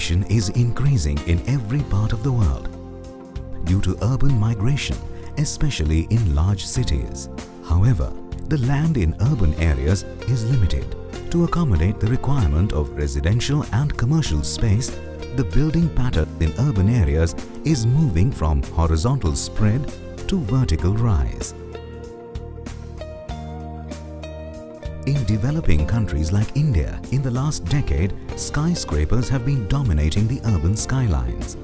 Population is increasing in every part of the world due to urban migration, especially in large cities. However, the land in urban areas is limited. To accommodate the requirement of residential and commercial space, the building pattern in urban areas is moving from horizontal spread to vertical rise. In developing countries like India, in the last decade, skyscrapers have been dominating the urban skylines.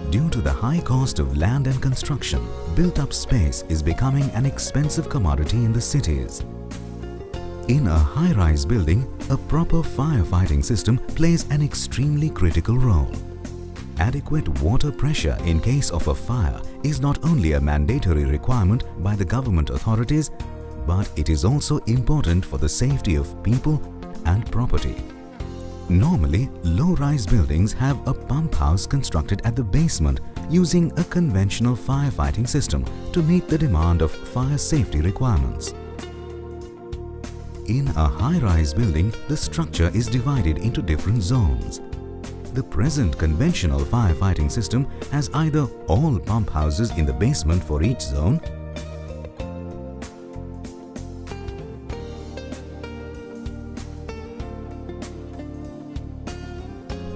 Due to the high cost of land and construction, built-up space is becoming an expensive commodity in the cities. In a high-rise building, a proper firefighting system plays an extremely critical role. Adequate water pressure in case of a fire is not only a mandatory requirement by the government authorities, but it is also important for the safety of people and property. Normally, low-rise buildings have a pump house constructed at the basement using a conventional firefighting system to meet the demand of fire safety requirements. In a high-rise building, the structure is divided into different zones. The present conventional firefighting system has either all pump houses in the basement for each zone,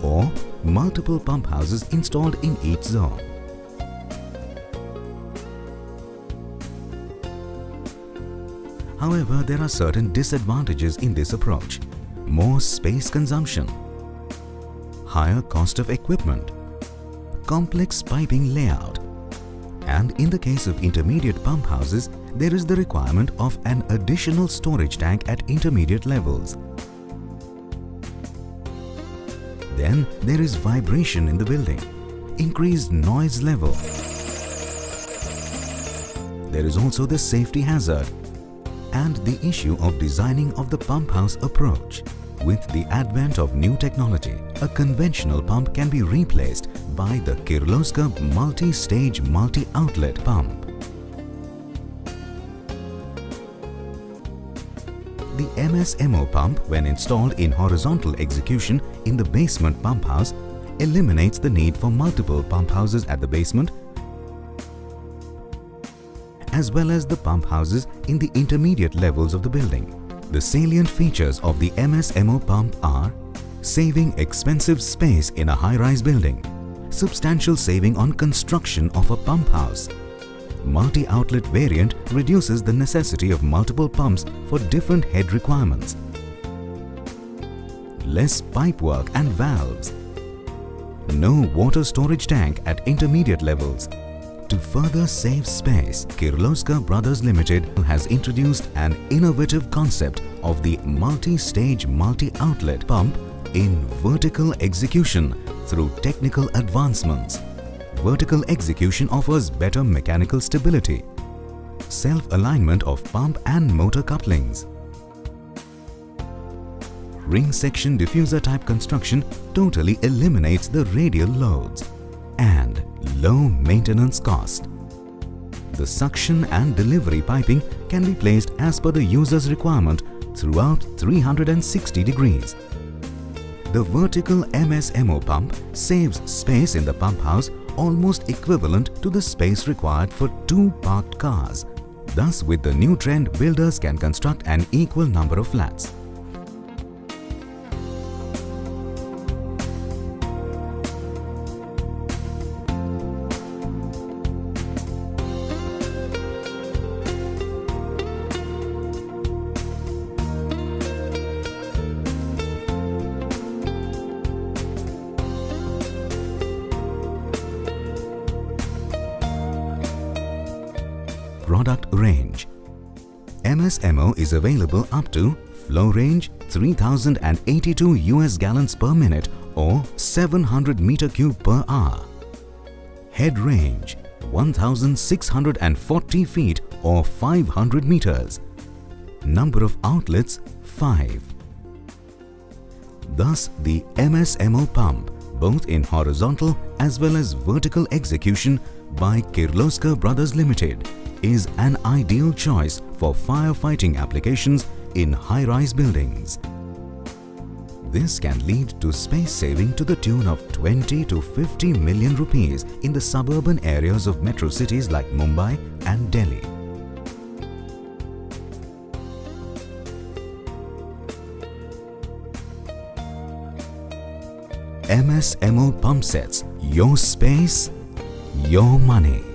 or multiple pump houses installed in each zone. However, there are certain disadvantages in this approach. More space consumption, higher cost of equipment, complex piping layout, and in the case of intermediate pump houses, there is the requirement of an additional storage tank at intermediate levels. Then there is vibration in the building, increased noise level. There is also the safety hazard and the issue of designing of the pump house approach. With the advent of new technology, a conventional pump can be replaced by the Kirloskar multi-stage multi-outlet pump. The MSMO pump, when installed in horizontal execution in the basement pump house, eliminates the need for multiple pump houses at the basement, as well as the pump houses in the intermediate levels of the building. The salient features of the MSMO pump are saving expensive space in a high-rise building, substantial saving on construction of a pump house. Multi-outlet variant reduces the necessity of multiple pumps for different head requirements. Less pipe work and valves. No water storage tank at intermediate levels. To further save space, Kirloskar Brothers Limited has introduced an innovative concept of the multi-stage multi-outlet pump in vertical execution through technical advancements. Vertical execution offers better mechanical stability, self-alignment of pump and motor couplings. Ring section diffuser type construction totally eliminates the radial loads and low maintenance cost. The suction and delivery piping can be placed as per the user's requirement throughout 360 degrees. The vertical MSMO pump saves space in the pump house almost equivalent to the space required for 2 parked cars. Thus, with the new trend, builders can construct an equal number of flats. Product range. MSMO is available up to flow range 3082 US gallons per minute or 700 meter cube per hour. Head range 1640 feet or 500 meters. Number of outlets 5. Thus, the MSMO pump, both in horizontal as well as vertical execution by Kirloskar Brothers Limited, is an ideal choice for firefighting applications in high-rise buildings. This can lead to space saving to the tune of 20 to 50 million rupees in the suburban areas of metro cities like Mumbai and Delhi. MSMO Pump Sets, your space, your money.